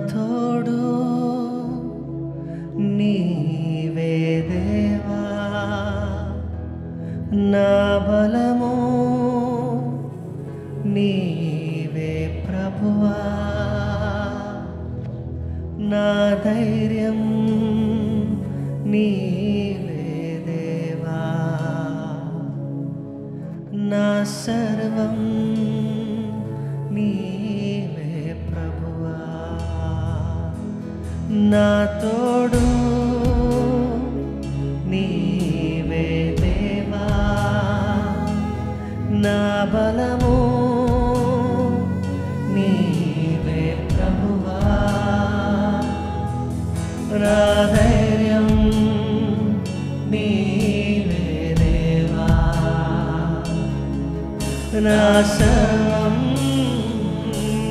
తోడు నీవే దేవా, నా బలము నీవే ప్రభువా, నా ధైర్యం నీవే దేవా, నా సర్వం నీవే ప్రభువా, నా తోడు నీవే దేవా, నా బలము నీవే ప్రభువా, నా ధైర్యం నీవే దేవా, నా సర్వం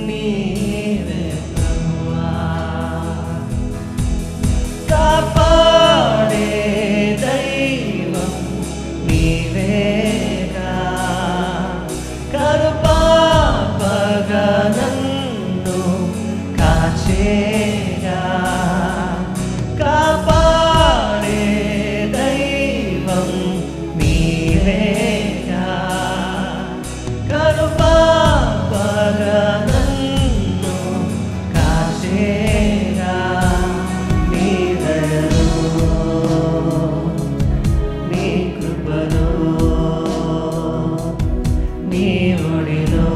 నీవే ప్రభువా, కాపాడే దైవం నీవేగా, కరుపాపగా నన్ను కాచేగా, కాపాడే దైవం నీవేగా, కరుపాపగా నన్ను కాచేగా, నీ దయలో నీ కృపలో నీ ఒడిలో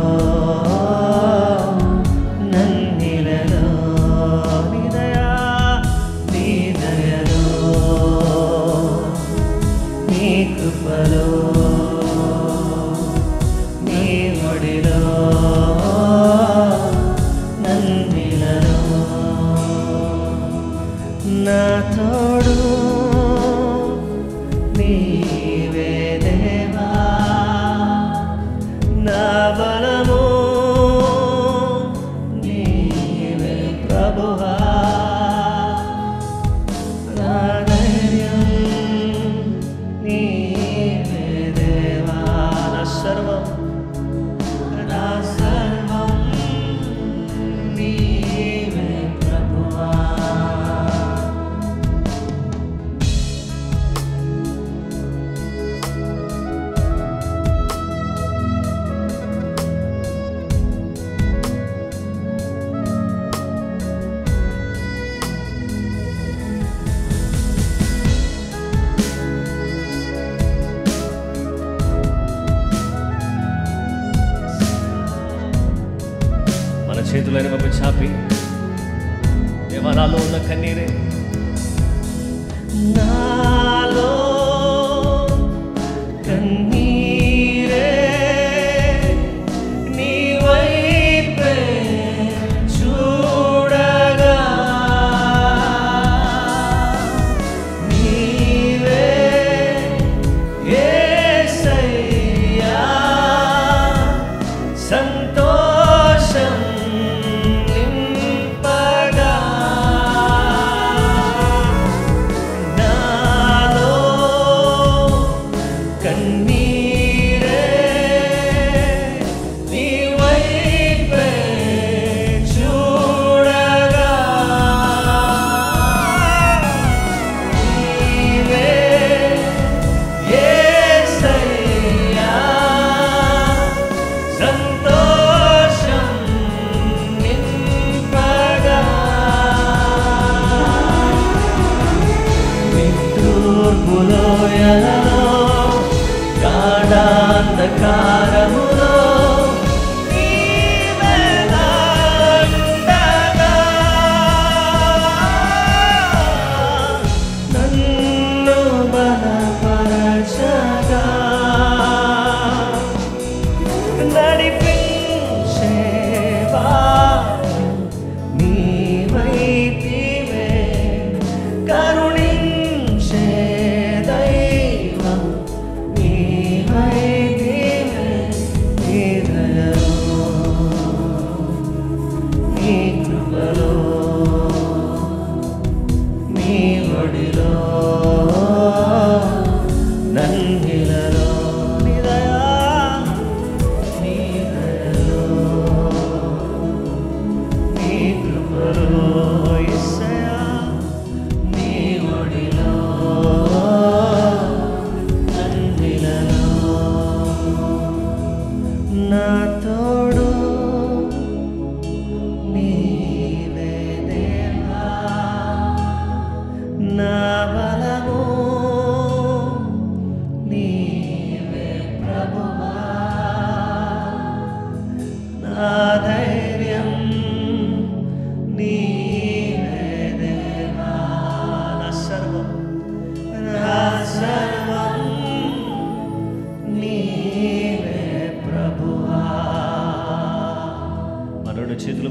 నన్నిలలో నీ దయా, నీ దయలో నీ కృపలో నీ ఒడిలో నన్నిలలో, నా తోడు నీవే దేవా, నా బలము నీవే ప్రభువా, నా ధైర్యం నీవే దేవా, నా సర్వం నీవే ప్రభువా. మన చేతులైన వైపు చాపి దేవాలలో ఉన్న కన్నీరే నాలో కన్నీరే నీ వైపే చూడగా, నీవే యేసయ్యా సంతోషం నింపగా, నాలో కన్నీరే నీ వైపే చూడగా, నీవే యేసయ్యా సంతోషం నింపగా, నిట్టూర్పులోయలలో గాఢాంధకారములో నీవే నాండగా, నన్ను బలపరచగా, నడిపించేవా నీవైతివే, కరుణించే దైవం నీవైతివే, నీ దయలో నీ కృపలో నీ ఒడిలో నన్నిలలో నీ దయా, నీ దయలో నీ కృపలో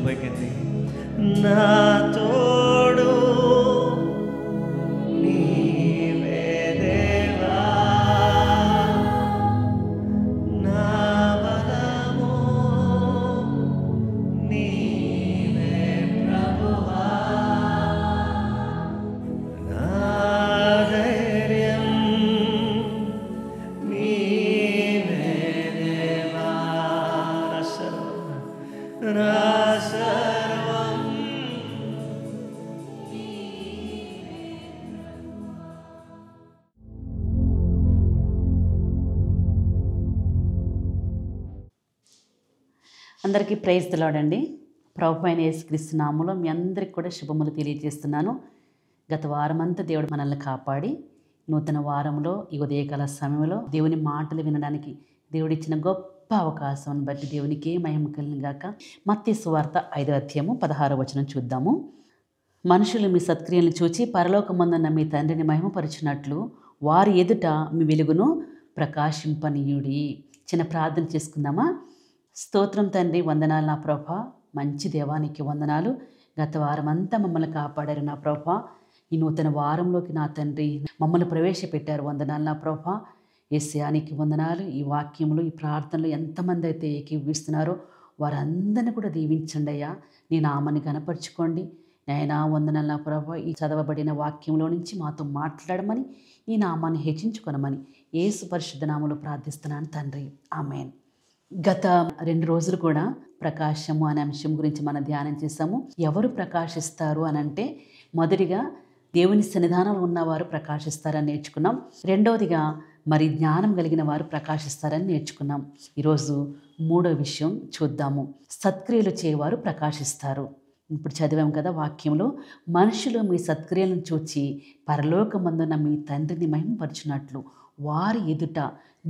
పైకెత్తి నా తోడు నీవే దేవా, నా బలము నీవే ప్రభువా, నా ధైర్యం నీవే దేవా, నా సర్వం అందరికీ ప్రైజ్ ది లార్డ్ అండి. ప్రభువైన అయిన యేసుక్రీస్తు నామములో మీ అందరికి కూడా శుభములు తెలియజేస్తున్నాను. గత వారమంతా దేవుడు మనల్ని కాపాడి నూతన వారంలో ఈ ఉదయకాల సమయంలో దేవుని మాటలు వినడానికి దేవుడిచ్చిన గొప్ప అవకాశం బట్టి దేవునికే మహిమ కలిగిన గాక. మత్తయి సువార్త 5వ అధ్యాయము 16వ వచనం చూద్దాము. మనుషులు మీ సత్క్రియలను చూచి పరలోకమందున్న మీ తండ్రిని మహిమపరచునట్లు వారి ఎదుట మీ వెలుగును ప్రకాశింపనీయుడి. చిన్న ప్రార్థన చేసుకుందామా. స్తోత్రం తండ్రి, వందనాలు నా ప్రభా. మంచి దేవానికి వందనాలు. గత వారం అంతా మమ్మల్ని కాపాడారు నా ప్రభా. ఈ నూతన వారంలోకి నా తండ్రి మమ్మల్ని ప్రవేశపెట్టారు. వందనాలు నా ప్రభా. యేసయ్యానికి వందనాలు. ఈ వాక్యములు ఈ ప్రార్థనలు ఎంతమంది అయితే ఏకీభవిస్తున్నారో వారందరినీ కూడా దీవించండి అయ్యా. నీ నామాన్ని గణపరచుకోండి నాయనా. వందనాలు నా ప్రభా. ఈ చదవబడిన వాక్యంలో నుంచి మాతో మాట్లాడమని, ఈ నామాన్ని హెచ్చించుకొనమని యేసు పరిశుద్ధ నామములో ప్రార్థిస్తున్నాను తండ్రి. ఆమేన్. గత 2 రోజులు కూడా ప్రకాశము అనే అంశం గురించి మనం ధ్యానం చేసాము. ఎవరు ప్రకాశిస్తారు అని అంటే, మొదటిగా దేవుని సన్నిధానంలో ఉన్నవారు ప్రకాశిస్తారని నేర్చుకున్నాం. రెండవదిగా మరి జ్ఞానం కలిగిన వారు ప్రకాశిస్తారని నేర్చుకున్నాం. ఈరోజు 3వ విషయం చూద్దాము. సత్క్రియలు చేయవారు ప్రకాశిస్తారు. ఇప్పుడు చదివాం కదా వాక్యంలో, మనుషులు మీ సత్క్రియలను చూచి పరలోకమందున్న మీ తండ్రిని మహిమపరచునట్లు వారి ఎదుట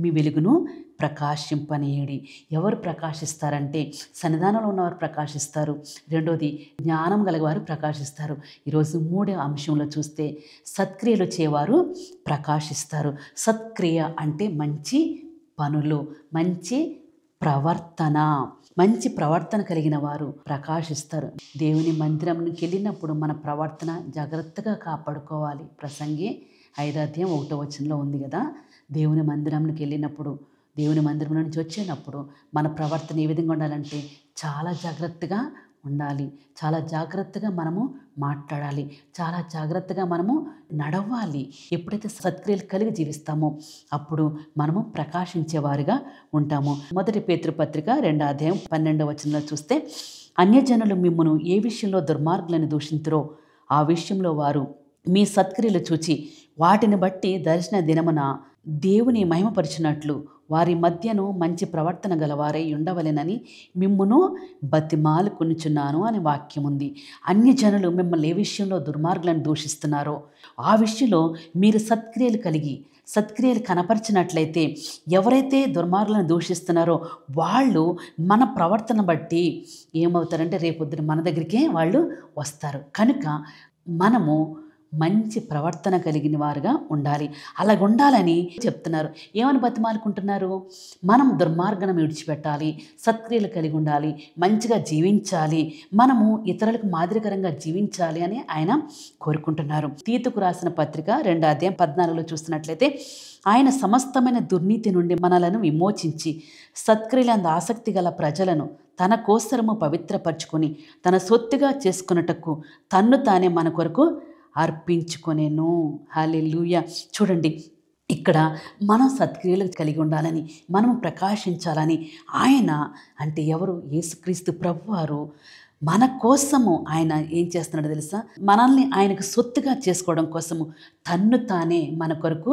మీ వెలుగును ప్రకాశింపనీయుడి. ఎవరు ప్రకాశిస్తారంటే సన్నిధానంలో ఉన్నవారు ప్రకాశిస్తారు. రెండోది జ్ఞానం గలవారు ప్రకాశిస్తారు. ఈరోజు 3వ అంశంలో చూస్తే సత్క్రియలు చేయవారు ప్రకాశిస్తారు. సత్క్రియ అంటే మంచి పనులు, మంచి ప్రవర్తన. మంచి ప్రవర్తన కలిగిన వారు ప్రకాశిస్తారు. దేవుని మందిరంకి వెళ్ళినప్పుడు మన ప్రవర్తన జాగ్రత్తగా కాపాడుకోవాలి. ప్రసంగి 5వ అధ్యాయం 1వ వచనంలో ఉంది కదా. దేవుని మందిరంకి వెళ్ళినప్పుడు, దేవుని మందిరం నుంచి వచ్చేటప్పుడు మన ప్రవర్తన ఏ విధంగా ఉండాలంటే చాలా జాగ్రత్తగా ఉండాలి. చాలా జాగ్రత్తగా మనము మాట్లాడాలి. చాలా జాగ్రత్తగా మనము నడవాలి. ఎప్పుడైతే సత్క్రియలు కలిగి జీవిస్తామో అప్పుడు మనము ప్రకాశించేవారుగా ఉంటాము. 1 పేతురు పత్రిక 2వ అధ్యాయం 12వ వచనంలో చూస్తే, అన్యజనులు మిమ్మును ఏ విషయంలో దుర్మార్గులను దూషింతురో ఆ విషయంలో వారు మీ సత్క్రియలు చూచి వాటిని బట్టి దర్శన దినమున దేవుని మహిమపరిచినట్లు వారి మధ్యను మంచి ప్రవర్తన గలవారై ఉండవలెనని మిమ్మును బతిమాలుకొనుచున్నాను అనే వాక్యం ఉంది. అన్య జనులు మిమ్మల్ని ఏ విషయంలో దుర్మార్గులను దూషిస్తున్నారో ఆ విషయంలో మీరు సత్క్రియలు కలిగి సత్క్రియలు కనపరిచినట్లయితే, ఎవరైతే దుర్మార్గులను దూషిస్తున్నారో వాళ్ళు మన ప్రవర్తన బట్టి ఏమవుతారంటే రేపొద్దున మన దగ్గరికే వాళ్ళు వస్తారు. కనుక మనము మంచి ప్రవర్తన కలిగిన వారుగా ఉండాలి. అలాగ ఉండాలని చెప్తున్నారు. ఏమని బతిమాలుకుంటున్నారు? మనం దుర్మార్గం విడిచిపెట్టాలి, సత్క్రియలు కలిగి ఉండాలి, మంచిగా జీవించాలి, మనము ఇతరులకు మాదిరికరంగా జీవించాలి అని ఆయన కోరుకుంటున్నారు. తీతుకు రాసిన పత్రిక 2వ అధ్యాయం 14లో చూస్తున్నట్లయితే, ఆయన సమస్తమైన దుర్నీతి నుండి మనలను విమోచించి సత్క్రియలందు ఆసక్తి గల ప్రజలను తన కోసరము పవిత్రపరచుకొని తన సొత్తుగా చేసుకున్నటకు తన్ను తానే మన కొరకు అర్పించుకొనెను. హల్లెలూయా. చూడండి, ఇక్కడ మనం సత్క్రియలు కలిగి ఉండాలని, మనం ప్రకాశించాలని ఆయన అంటే ఎవరు? యేసుక్రీస్తు ప్రభువారు మన కోసము ఆయన ఏం చేస్తున్నాడో తెలుసా? మనల్ని ఆయనకు సొత్తుగా చేసుకోవడం కోసము తన్ను తానే మన కొరకు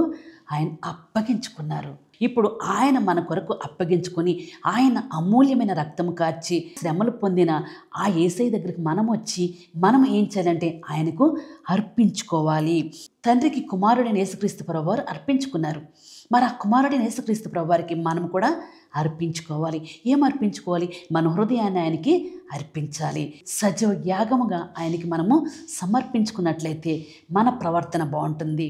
ఆయన అప్పగించుకున్నారు. ఇప్పుడు ఆయన మన కొరకు అప్పగించుకొని ఆయన అమూల్యమైన రక్తము కార్చి శ్రమలు పొందిన ఆ యేసయ్య దగ్గరికి మనం వచ్చి మనం ఏం చేయాలంటే ఆయనకు అర్పించుకోవాలి. తండ్రికి కుమారుడైన యేసుక్రీస్తు ప్రభువారు అర్పించుకున్నారు. మరి ఆ కుమారుడైన యేసుక్రీస్తు ప్రభువారికి మనం కూడా అర్పించుకోవాలి. ఏం అర్పించుకోవాలి? మన హృదయాన్ని ఆయనకి అర్పించాలి. సజీవ యాగముగా ఆయనకి మనము సమర్పించుకున్నట్లయితే మన ప్రవర్తన బాగుంటుంది.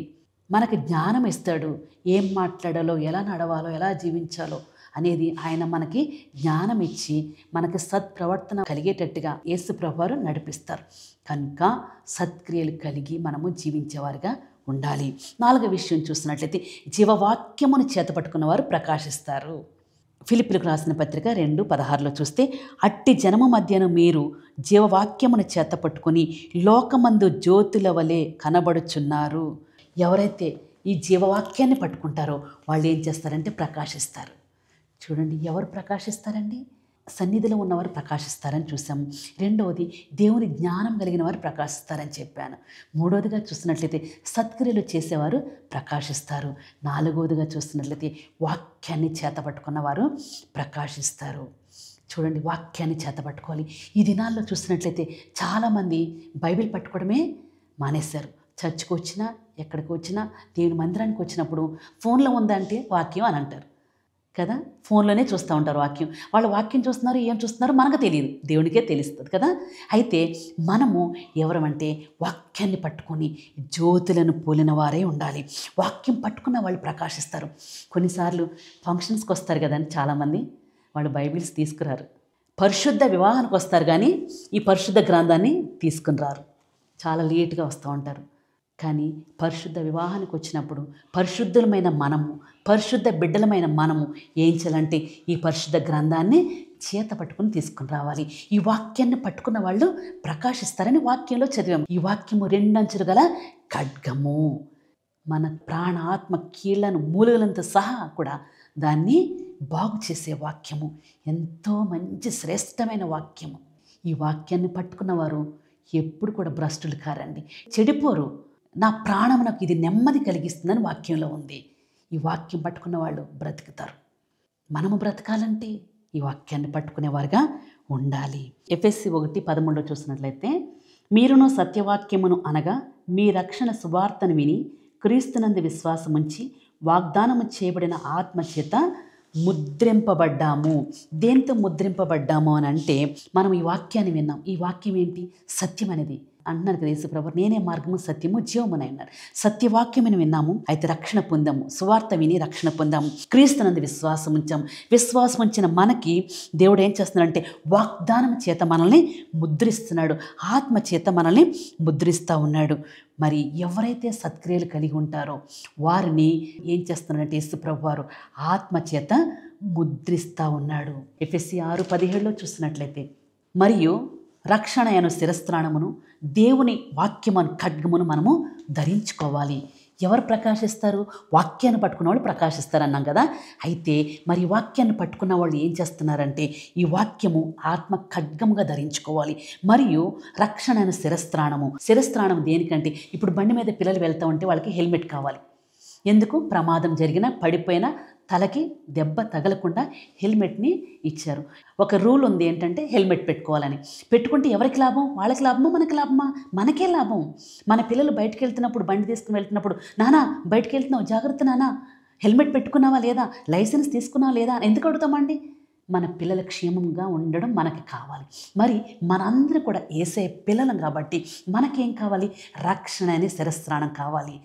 మనకు జ్ఞానం ఇస్తాడు. ఏం మాట్లాడాలో, ఎలా నడవాలో, ఎలా జీవించాలో అనేది ఆయన మనకి జ్ఞానం ఇచ్చి మనకి సత్ప్రవర్తన కలిగేటట్టుగా యేసు ప్రభువారు నడిపిస్తారు. కనుక సత్క్రియలు కలిగి మనము జీవించేవారుగా ఉండాలి. 4వ విషయం చూసినట్లయితే జీవవాక్యమును చేతపట్టుకున్న వారు ప్రకాశిస్తారు. ఫిలిప్పీలకు రాసిన పత్రిక 2:16 చూస్తే, అట్టి జనము మధ్యన మీరు జీవవాక్యమును చేతపట్టుకొని లోకమందు జ్యోతుల వలె కనబడుచున్నారు. ఎవరైతే ఈ జీవవాక్యాన్ని పట్టుకుంటారో వాళ్ళు ఏం చేస్తారంటే ప్రకాశిస్తారు. చూడండి, ఎవరు ప్రకాశిస్తారండి? సన్నిధిలో ఉన్నవారు ప్రకాశిస్తారని చూసాము. 2వది దేవుని జ్ఞానం కలిగిన వారు ప్రకాశిస్తారని చెప్పాను. 3వదిగా చూసినట్లయితే సత్క్రియలు చేసేవారు ప్రకాశిస్తారు. 4వదిగా చూసినట్లయితే వాక్యాన్ని చేతపట్టుకున్న వారు ప్రకాశిస్తారు. చూడండి, వాక్యాన్ని చేతపట్టుకోవాలి. ఈ దినాల్లో చూసినట్లయితే చాలామంది బైబిల్ పట్టుకోవడమే మానేశారు. చర్చ్కి వచ్చినా ఎక్కడికి వచ్చినా దేవుని మందిరానికి వచ్చినప్పుడు ఫోన్లో ఉందంటే వాక్యం అని అంటారు కదా. ఫోన్లోనే చూస్తూ ఉంటారు వాక్యం. వాళ్ళు వాక్యం చూస్తున్నారు, ఏం చూస్తున్నారో మనకు తెలియదు, దేవునికే తెలుస్తుంది కదా. అయితే మనము ఎవరమంటే వాక్యాన్ని పట్టుకొని జ్యోతులను పోలిన వారే ఉండాలి. వాక్యం పట్టుకున్న వాళ్ళు ప్రకాశిస్తారు. కొన్నిసార్లు ఫంక్షన్స్కి వస్తారు కదండి చాలామంది, వాళ్ళు బైబిల్స్ తీసుకురారు. పరిశుద్ధ వివాహానికి వస్తారు కానీ ఈ పరిశుద్ధ గ్రంథాన్ని తీసుకుని రారు. చాలా లేట్గా వస్తూ ఉంటారు. కానీ పరిశుద్ధ వివాహానికి వచ్చినప్పుడు పరిశుద్ధులమైన మనము, పరిశుద్ధ బిడ్డలమైన మనము ఏం చేయాలంటే ఈ పరిశుద్ధ గ్రంథాన్ని చేత పట్టుకుని తీసుకుని రావాలి. ఈ వాక్యాన్ని పట్టుకున్న వాళ్ళు ప్రకాశిస్తారని వాక్యంలో చదివాము. ఈ వాక్యము 2 అంచులు గల ఖడ్గము, మన ప్రాణ ఆత్మ కీళ్లను మూలుగలంతో సహా కూడా దాన్ని బాగు చేసే వాక్యము. ఎంతో మంచి శ్రేష్టమైన వాక్యము. ఈ వాక్యాన్ని పట్టుకున్న వారు ఎప్పుడు కూడా భ్రష్టులు కారండి, చెడిపోరు. నా ప్రాణమునకు ఇది నెమ్మది కలిగిస్తుందని వాక్యంలో ఉంది. ఈ వాక్యం పట్టుకున్న వాళ్ళు బ్రతుకుతారు. మనము బ్రతకాలంటే ఈ వాక్యాన్ని పట్టుకునేవారుగా ఉండాలి. ఎఫెసీ 1:13 చూసినట్లయితే, మీరును సత్యవాక్యమును అనగా మీ రక్షణ సువార్తను విని క్రీస్తునందు విశ్వాసముంచి వాగ్దానము చేయబడిన ఆత్మచేత ముద్రింపబడ్డాము. దేంతో ముద్రింపబడ్డాము అని అంటే, మనం ఈ వాక్యాన్ని విన్నాం. ఈ వాక్యం ఏంటి? సత్యం అనేది అంటున్నారు కదా యేసు ప్రభువు, నేనే మార్గము సత్యము జీవమునై అన్నారు. సత్యవాక్యమని విన్నాము, అయితే రక్షణ పొందాము. సువార్త విని రక్షణ పొందాము. క్రీస్తునందు విశ్వాసం ఉంచాము. విశ్వాసం ఉంచిన మనకి దేవుడు ఏం చేస్తున్నాడంటే వాగ్దానం చేత మనల్ని ముద్రిస్తున్నాడు, ఆత్మ చేత మనల్ని ముద్రిస్తూ ఉన్నాడు. మరి ఎవరైతే సత్క్రియలు కలిగి ఉంటారో వారిని ఏం చేస్తున్నాడంటే యేసు ప్రభువు వారు ఆత్మ చేత ముద్రిస్తూ ఉన్నాడు. ఎఫెసీ 6:17 చూసినట్లయితే, మరియు రక్షణ అను శిరస్త్రాణమును దేవుని వాక్యమను ఖడ్గమును మనము ధరించుకోవాలి. ఎవరు ప్రకాశిస్తారు? వాక్యాన్ని పట్టుకున్న వాళ్ళు ప్రకాశిస్తారు అన్నాం కదా. అయితే మరి వాక్యాన్ని పట్టుకున్న వాళ్ళు ఏం చేస్తున్నారంటే ఈ వాక్యము ఆత్మ ఖడ్గముగా ధరించుకోవాలి. మరియు రక్షణ అను శిరస్త్రాణము దేనికంటే, ఇప్పుడు బండి మీద పిల్లలు వెళ్తూ ఉంటే వాళ్ళకి హెల్మెట్ కావాలి. ఎందుకు? ప్రమాదం జరిగినా పడిపోయినా తలకి దెబ్బ తగలకుండా హెల్మెట్ని ఇచ్చారు. ఒక రూల్ ఉంది ఏంటంటే హెల్మెట్ పెట్టుకోవాలని. పెట్టుకుంటే ఎవరికి లాభం? వాళ్ళకి లాభమా మనకి లాభమా? మనకే లాభం. మన పిల్లలు బయటకు వెళ్తున్నప్పుడు, బండి తీసుకుని వెళ్తున్నప్పుడు, నానా బయటకు వెళ్తున్నావు జాగ్రత్త నానా, హెల్మెట్ పెట్టుకున్నావా లేదా, లైసెన్స్ తీసుకున్నావా లేదా ఎందుకు అడుగుతామండి? మన పిల్లల క్షేమంగా ఉండడం మనకి కావాలి. మరి మనందరూ కూడా యేసయ్య పిల్లలం కాబట్టి మనకేం కావాలి? రక్షణ అనే శిరస్త్రాణం కావాలి,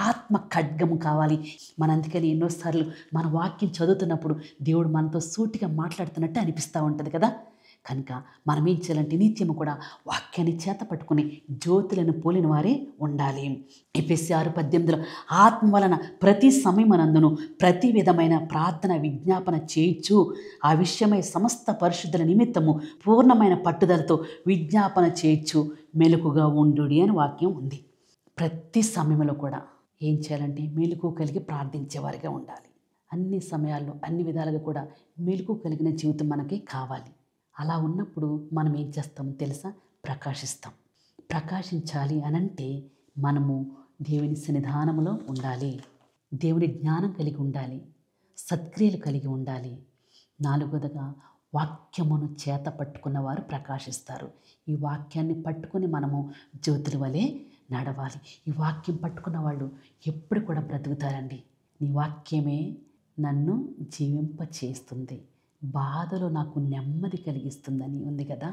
ఆత్మ ఖడ్గము కావాలి. అందుకని ఎన్నోసార్లు మన వాక్యం చదువుతున్నప్పుడు దేవుడు మనతో సూటిగా మాట్లాడుతున్నట్టు అనిపిస్తూ ఉంటుంది కదా. కనుక మనం ఏం చేయాలంటే నిత్యము కూడా వాక్యాన్ని చేత పట్టుకుని జ్యోతులను పోలిన వారే ఉండాలి. ఎఫెసీ 6:18 ఆత్మ వలన ప్రతి సమయమనందును ప్రతి విధమైన ప్రార్థన విజ్ఞాపన చేయించు ఆ విషయమై సమస్త పరిశుద్ధుల నిమిత్తము పూర్ణమైన పట్టుదలతో విజ్ఞాపన చేయించు మెలకుగా ఉండుడి అని వాక్యం ఉంది. ప్రతి సమయంలో కూడా ఏం చేయాలంటే మెలకు కలిగి ప్రార్థించేవారిగా ఉండాలి. అన్ని సమయాల్లో అన్ని విధాలుగా కూడా మెలకు కలిగిన జీవితం మనకి కావాలి. అలా ఉన్నప్పుడు మనం ఏం చేస్తామో తెలుసా? ప్రకాశిస్తాం. ప్రకాశించాలి అనంటే మనము దేవుని సన్నిధానంలో ఉండాలి, దేవుని జ్ఞానం కలిగి ఉండాలి, సత్క్రియలు కలిగి ఉండాలి. 4వదిగా వాక్యమును చేత పట్టుకున్న వారు ప్రకాశిస్తారు. ఈ వాక్యాన్ని పట్టుకుని మనము జ్యోతుల వలె నడవాలి. ఈ వాక్యం పట్టుకున్న వాళ్ళు ఎప్పుడు కూడా బ్రతుకుతారండి. నీ వాక్యమే నన్ను జీవింప చేస్తుంది, బాధలో నాకు నెమ్మది కలిగిస్తుందని ఉంది కదా.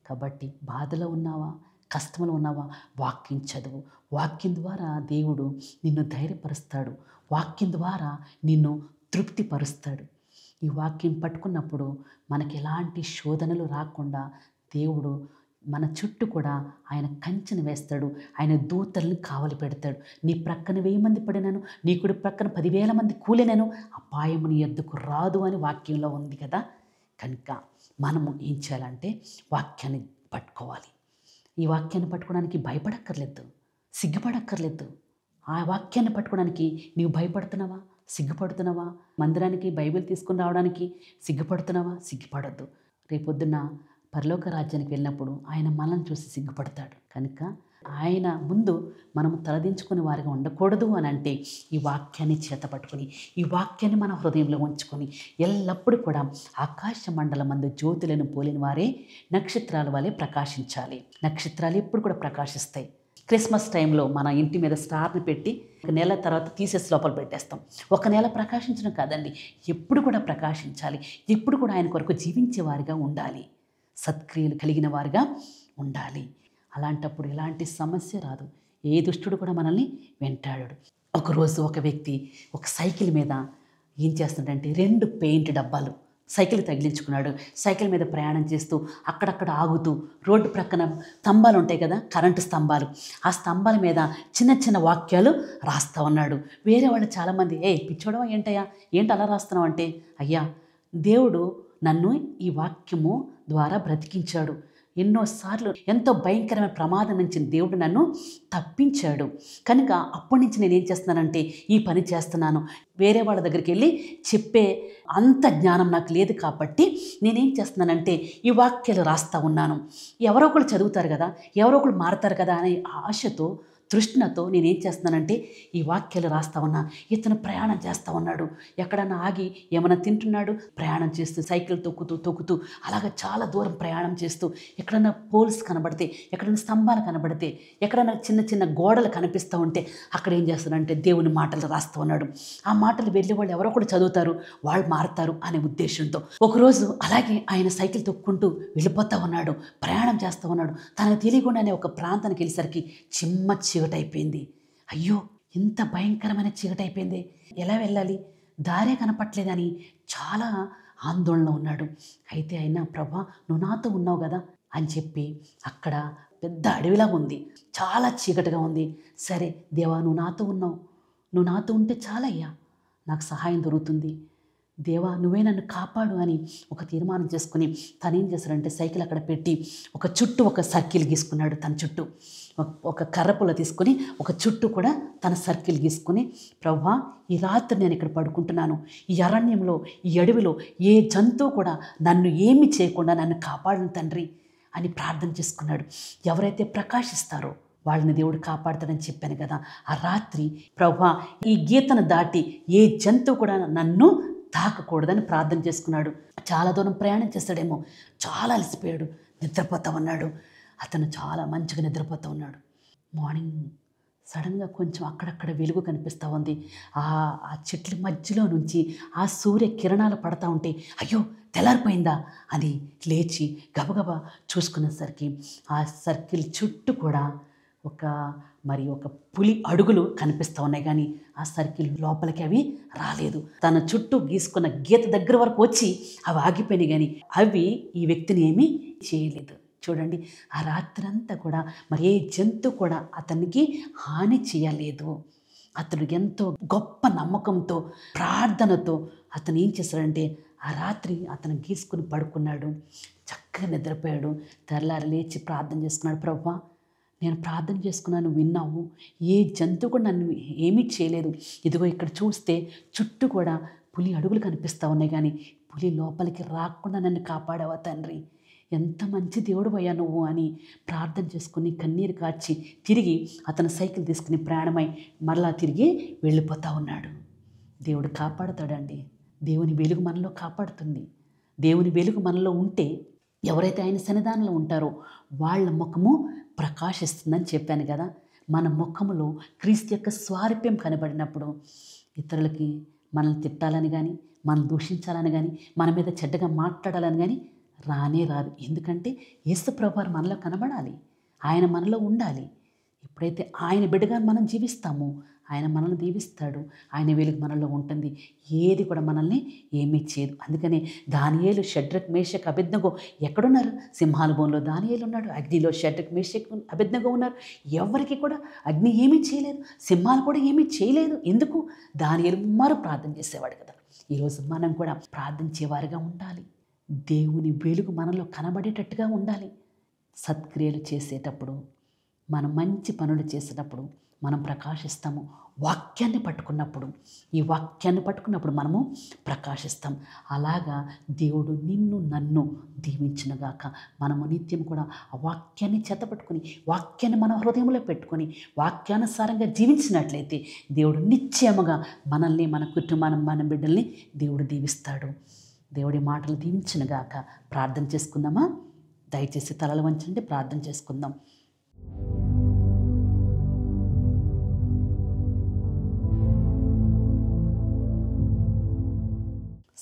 కాబట్టి బాధలో ఉన్నావా, కష్టంలో ఉన్నావా, వాక్యం చదువు. వాక్యం ద్వారా దేవుడు నిన్ను ధైర్యపరుస్తాడు, వాక్యం ద్వారా నిన్ను తృప్తిపరుస్తాడు. ఈ వాక్యం పట్టుకున్నప్పుడు మనకి ఎలాంటి శోధనలు రాకుండా దేవుడు మన చుట్టూ కూడా ఆయన కంచెను వేస్తాడు. ఆయన దూతలను కావలి పెడతాడు. నీ ప్రక్కన 1000 మంది పడినను, నీ కుడి ప్రక్కన 10,000 మంది కూలినను అపాయము నీ యొద్దకు రాదు అని వాక్యంలో ఉంది కదా. కనుక మనము ఏం చేయాలంటే వాక్యాన్ని పట్టుకోవాలి. ఈ వాక్యాన్ని పట్టుకోవడానికి భయపడక్కర్లేదు, సిగ్గుపడక్కర్లేదు. ఆ వాక్యాన్ని పట్టుకోవడానికి నీవు భయపడుతున్నావా, సిగ్గుపడుతున్నావా? మందిరానికి బైబిల్ తీసుకుని రావడానికి సిగ్గుపడుతున్నావా? సిగ్గుపడొద్దు. రేపొద్దున పరలోక రాజ్యానికి వెళ్ళినప్పుడు ఆయన మనల్ని చూసి సిగ్గుపడతాడు. కనుక ఆయన ముందు మనము తలదించుకునే వారిగా ఉండకూడదు అని అంటే ఈ వాక్యాన్ని చేతపట్టుకొని, ఈ వాక్యాన్ని మన హృదయంలో ఉంచుకొని ఎల్లప్పుడూ కూడా ఆకాశ మండలమందు జ్యోతులను పోలిన వారే నక్షత్రాల వలె ప్రకాశించాలి. నక్షత్రాలు ఎప్పుడు కూడా ప్రకాశిస్తాయి. క్రిస్మస్ టైంలో మన ఇంటి మీద స్టార్ని పెట్టి 1 నెల తర్వాత తీసేసి లోపల పెట్టేస్తాం. 1 నెల ప్రకాశించడం కాదండి, ఎప్పుడు కూడా ప్రకాశించాలి. ఎప్పుడు కూడా ఆయన కొరకు జీవించే వారిగా ఉండాలి, సత్క్రియలు కలిగిన వారిగా ఉండాలి. అలాంటప్పుడు ఎలాంటి సమస్య రాదు. ఏ దుష్టుడు కూడా మనల్ని వెంటాడాడు. ఒకరోజు ఒక వ్యక్తి ఒక సైకిల్ మీద ఏం చేస్తున్నాడంటే 2 పెయింట్ డబ్బాలు సైకిల్ తగిలించుకున్నాడు. సైకిల్ మీద ప్రయాణం చేస్తూ అక్కడక్కడ ఆగుతూ రోడ్డు ప్రక్కన స్తంభాలు ఉంటాయి కదా, కరెంటు స్తంభాలు, ఆ స్తంభాల మీద చిన్న చిన్న వాక్యాలు రాస్తూ ఉన్నాడు. వేరే వాళ్ళు చాలామంది పిచ్చోడవా ఏంటయ్యా, ఏంటి అలా రాస్తున్నావు అంటే, అయ్యా దేవుడు నన్ను ఈ వాక్యము ద్వారా బ్రతికించాడు. ఎన్నోసార్లు ఎంతో భయంకరమైన ప్రమాదం నుంచి దేవుడు నన్ను తప్పించాడు. కనుక అప్పటి నుంచి నేనేం చేస్తున్నానంటే ఈ పని చేస్తున్నాను. వేరే వాళ్ళ దగ్గరికి వెళ్ళి చెప్పే అంత జ్ఞానం నాకు లేదు కాబట్టి నేనేం చేస్తున్నానంటే ఈ వాక్యాలు రాస్తూ ఉన్నాను. ఎవరో ఒకరు చదువుతారు కదా, ఎవరో ఒకరు మారుతారు కదా అనే ఆశతో, తృష్ణతో నేనేం చేస్తున్నానంటే ఈ వాక్యాలు రాస్తా ఉన్నా. ఇతను ప్రయాణం చేస్తూ ఉన్నాడు, ఎక్కడన్నా ఆగి ఏమైనా తింటున్నాడు, ప్రయాణం చేస్తూ సైకిల్ తొక్కుతూ అలాగ చాలా దూరం ప్రయాణం చేస్తూ ఎక్కడన్నా పోల్స్ కనబడితే, ఎక్కడన్నా స్తంభాలు కనబడితే, ఎక్కడన్నా చిన్న చిన్న గోడలు కనిపిస్తూ ఉంటే అక్కడ ఏం చేస్తున్నాడంటే దేవుని మాటలు రాస్తూ ఉన్నాడు. ఆ మాటలు వెళ్ళే వాళ్ళు ఎవరో కూడా చదువుతారు, వాళ్ళు మారుతారు అనే ఉద్దేశంతో ఒకరోజు అలాగే ఆయన సైకిల్ తొక్కుంటూ వెళ్ళిపోతూ ఉన్నాడు, ప్రయాణం చేస్తూ ఉన్నాడు. తనకు తెలియకుండానే ఒక ప్రాంతానికి వెళ్ళేసరికి చిమ్మ చీకటైపోయింది. అయ్యో ఇంత భయంకరమైన చీకటైపోయింది, ఎలా వెళ్ళాలి, దారే కనపట్లేదని చాలా ఆందోళనలో ఉన్నాడు. అయితే అయినా ప్రభా నువ్వు నాతో ఉన్నావు కదా అని చెప్పి అక్కడ పెద్ద అడవిలాగా ఉంది, చాలా చీకటిగా ఉంది. సరే దేవా నువ్వు నాతో ఉన్నావు, నువ్వు నాతో ఉంటే చాలయ్యా, నాకు సహాయం దొరుకుతుంది, దేవా నువ్వే నన్ను కాపాడు అని ఒక తీర్మానం చేసుకుని తను ఏం చేశాడంటే సైకిల్ అక్కడ పెట్టి ఒక సర్కిల్ గీసుకున్నాడు. తన చుట్టూ ఒక కర్రపుల్ల తీసుకొని ఒక చుట్టూ కూడా తన సర్కిల్ గీసుకుని, ప్రభువా ఈ రాత్రి నేను ఇక్కడ పడుకుంటున్నాను, ఈ అరణ్యంలో ఈ అడవిలో ఏ జంతువు కూడా నన్ను ఏమి చేయకుండా నన్ను కాపాడను తండ్రి అని ప్రార్థన చేసుకున్నాడు. ఎవరైతే ప్రకాశిస్తారో వాళ్ళని దేవుడు కాపాడుతాడని చెప్పాను కదా. ఆ రాత్రి ప్రభువా ఈ గీతను దాటి ఏ జంతువు కూడా నన్ను తాకకూడదని ప్రార్థన చేసుకున్నాడు. చాలా దూరం ప్రయాణం చేస్తాడేమో, చాలా అలసిపోయాడు, నిద్రపోతూ ఉన్నాడు. అతను చాలా మంచిగా నిద్రపోతూ ఉన్నాడు. మార్నింగ్ సడన్గా కొంచెం అక్కడక్కడ వెలుగు కనిపిస్తూ ఉంది. ఆ చెట్ల మధ్యలో నుంచి ఆ సూర్య కిరణాలు పడతా ఉంటే అయ్యో తెల్లారిపోయిందా అని లేచి గబగబా చూసుకునేసరికి ఆ సర్కిల్ చుట్టూ కూడా ఒక పులి అడుగులు కనిపిస్తూ ఉన్నాయి, కానీ ఆ సర్కిల్ లోపలికి అవి రాలేదు. తన చుట్టూ గీసుకున్న గీత దగ్గర వరకు వచ్చి అవి ఆగిపోయినాయి, కానీ అవి ఈ వ్యక్తిని ఏమీ చేయలేదు. చూడండి, ఆ రాత్రంతా కూడా ఏ జంతువు కూడా అతనికి హాని చేయలేదు. అతడు ఎంతో గొప్ప నమ్మకంతో, ప్రార్థనతో అతను ఏం చేశాడంటే ఆ రాత్రి అతను గీసుకుని పడుకున్నాడు, చక్కగా నిద్రపోయాడు. తెల్లారి లేచి ప్రార్థన చేసుకున్నాడు, ప్రభువా నేను ప్రార్థన చేసుకున్నాను, విన్నావు, ఏ జంతువు కూడా నన్ను ఏమీ చేయలేదు. ఇదిగో ఇక్కడ చూస్తే చుట్టూ కూడా పులి అడుగులు కనిపిస్తూ ఉన్నాయి, కానీ పులి లోపలికి రాకుండా నన్ను కాపాడావా తండ్రి, ఎంత మంచి దేవుడు అయ్యా నువ్వు అని ప్రార్థన చేసుకుని కన్నీరు కార్చి తిరిగి అతను సైకిల్ తీసుకుని ప్రయాణమై మరలా తిరిగి వెళ్ళిపోతూ ఉన్నాడు. దేవుడు కాపాడుతాడండి. దేవుని వెలుగు మనలో కాపాడుతుంది. దేవుని వెలుగు మనలో ఉంటే ఎవరైతే ఆయన సన్నిధానంలో ఉంటారో వాళ్ళ ముఖము ప్రకాశిస్తుందని చెప్పాను కదా. మన ముఖములో క్రీస్తు యొక్క స్వారూప్యం కనబడినప్పుడు ఇతరులకి మనల్ని తిట్టాలని కానీ, మనం దూషించాలని కానీ, మన మీద చెడ్డగా మాట్లాడాలని కానీ రానే రాదు. ఎందుకంటే యేసు ప్రభువారు మనలో కనబడాలి, ఆయన మనలో ఉండాలి. ఎప్పుడైతే ఆయన బిడ్డగా మనం జీవిస్తామో ఆయన మనల్ని దీవిస్తాడు. ఆయన వెలుగు మనలో ఉంటుంది. ఏది కూడా మనల్ని ఏమీ చేయదు. అందుకని దానియేలు, షడ్రక్, మేషక్, అబేద్నెగో ఎక్కడున్నారు? సింహాల బోన్లో దానియేలు ఉన్నాడు. అగ్నిలో షడ్రక్, మేషక్, అబేద్నెగో ఉన్నారు. ఎవరికి కూడా అగ్ని ఏమీ చేయలేదు, సింహాలు కూడా ఏమీ చేయలేదు. ఎందుకు? దానియేలు మరో ప్రార్థన చేసేవాడు కదా. ఈరోజు మనం కూడా ప్రార్థించేవారుగా ఉండాలి. దేవుని వెలుగు మనలో కనబడేటట్టుగా ఉండాలి. సత్క్రియలు చేసేటప్పుడు, మనం మంచి పనులు చేసేటప్పుడు మనం ప్రకాశిస్తాము. వాక్యాన్ని పట్టుకున్నప్పుడు, ఈ వాక్యాన్ని పట్టుకున్నప్పుడు మనము ప్రకాశిస్తాం. అలాగా దేవుడు నిన్ను నన్ను దీవించునుగాక. మనము నిత్యం కూడా ఆ వాక్యాన్ని చేతపట్టుకొని, వాక్యాన్ని మన హృదయంలో పెట్టుకొని, వాక్యానుసారంగా జీవించినట్లయితే దేవుడు నిశ్చయముగా మనల్ని, మన కుటుంబాన్ని, మన బిడ్డల్ని దేవుడు దీవిస్తాడు. దేవుడి మాటలు దీవించునుగాక. ప్రార్థన చేసుకుందామా? దయచేసి తలలు వంచండి, ప్రార్థన చేసుకుందాం.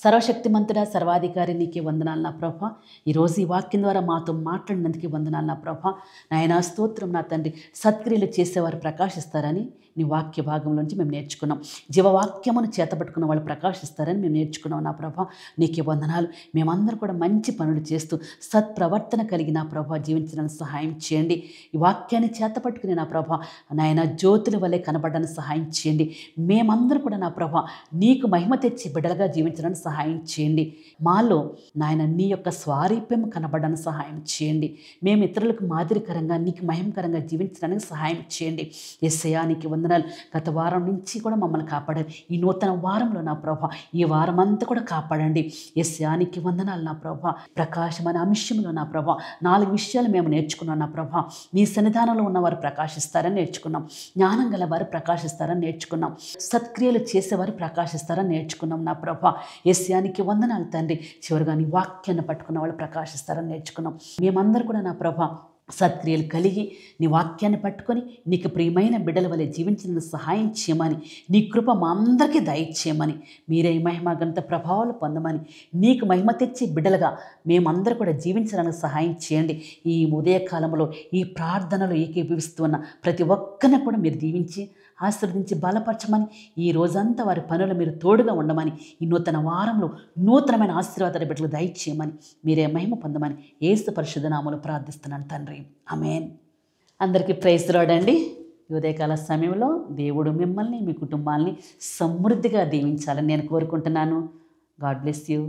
సర్వశక్తిమంతుడా, సర్వాధికారి, నీకే వందనాలు నా ప్రభా. ఈరోజు ఈ వాక్యం ద్వారా మాతో మాట్లాడినందుకే వందనాలు నా ప్రభా. నాయనా స్తోత్రం నా తండ్రి. సత్క్రియలు చేసేవారు ప్రకాశిస్తారని నీ వాక్య భాగంలోంచి మేము నేర్చుకున్నాం. జీవవాక్యమును చేతపట్టుకున్న వాళ్ళు ప్రకాశిస్తారని మేము నేర్చుకున్నాం నా ప్రభా. నీకే వందనాలు. మేమందరం కూడా మంచి పనులు చేస్తూ సత్ప్రవర్తన కలిగి నా ప్రభా జీవించడానికి సహాయం చేయండి. ఈ వాక్యాన్ని చేతపట్టుకుని నా ప్రభా నాయన జ్యోతుల వల్లే కనబడడానికి సహాయం చేయండి. మేమందరం కూడా నా ప్రభా నీకు మహిమ తెచ్చి బిడ్డలుగా జీవించడానికి సహాయం చేయండి. మాలో నాయన నీ యొక్క స్వారూప్యం కనబడడానికి సహాయం చేయండి. మేము ఇతరులకు మాదిరికరంగా నీకు మహిమకరంగా జీవించడానికి సహాయం చేయండి. యేసయ్యా నీకు వందనాలు. గత వారం నుంచి కూడా మమ్మల్ని కాపాడారు. ఈ నూతన వారంలో నా ప్రభా ఈ వారం అంతా కూడా కాపాడండి. యేసయ్యా నీకు వందనాలు నా ప్రభా. ప్రకాశం అనే అంశంలో నా ప్రభా 4 విషయాలు మేము నేర్చుకున్నాం నా ప్రభా. నీ సన్నిధానంలో ఉన్నవారు ప్రకాశిస్తారని నేర్చుకున్నాం. జ్ఞానం గల వారు ప్రకాశిస్తారని నేర్చుకున్నాం. సత్క్రియలు చేసేవారు ప్రకాశిస్తారని నేర్చుకున్నాం నా ప్రభా. యేసయ్యానికి వందనాలు తండ్రి. చివరిగా నీ వాక్యాన్ని పట్టుకున్న వాళ్ళు ప్రకాశిస్తారని నేర్చుకున్నాం. మేమందరూ కూడా నా ప్రభా సత్క్రియలు కలిగి నీ వాక్యాన్ని పట్టుకొని నీకు ప్రియమైన బిడ్డల వలె జీవించిన సహాయం చేయమని, నీ కృప మా అందరికీ దయచేయమని, మీరే మహిమ ఘనత ప్రభావాలు పొందమని, నీకు మహిమ తెచ్చి బిడ్డలుగా మేమందరూ కూడా జీవించడానికి సహాయం చేయండి. ఈ ఉదయకాలంలో ఈ ప్రార్థనలు ఏకీభవిస్తున్న ప్రతి ఒక్కరిని కూడా మీరు దీవించి ఆశీర్వదించి బలపరచమని, ఈ రోజంతా వారి పనులు మీరు తోడుగా ఉండమని, ఈ నూతన వారంలో నూతనమైన ఆశీర్వాదాల బిడ్డలు దయచేయమని, మీరే మహిమ పొందమని యేసు పరిశుద్ధ నామములో ప్రార్థిస్తున్నాను తండ్రి. ఆమేన్. అందరికీ ప్రైజ్ లార్డ్ అండి. ఈ ఉదయకాల సమయంలో దేవుడు మిమ్మల్ని, మీ కుటుంబాన్ని సమృద్ధిగా దీవించాలని నేను కోరుకుంటున్నాను. God bless you.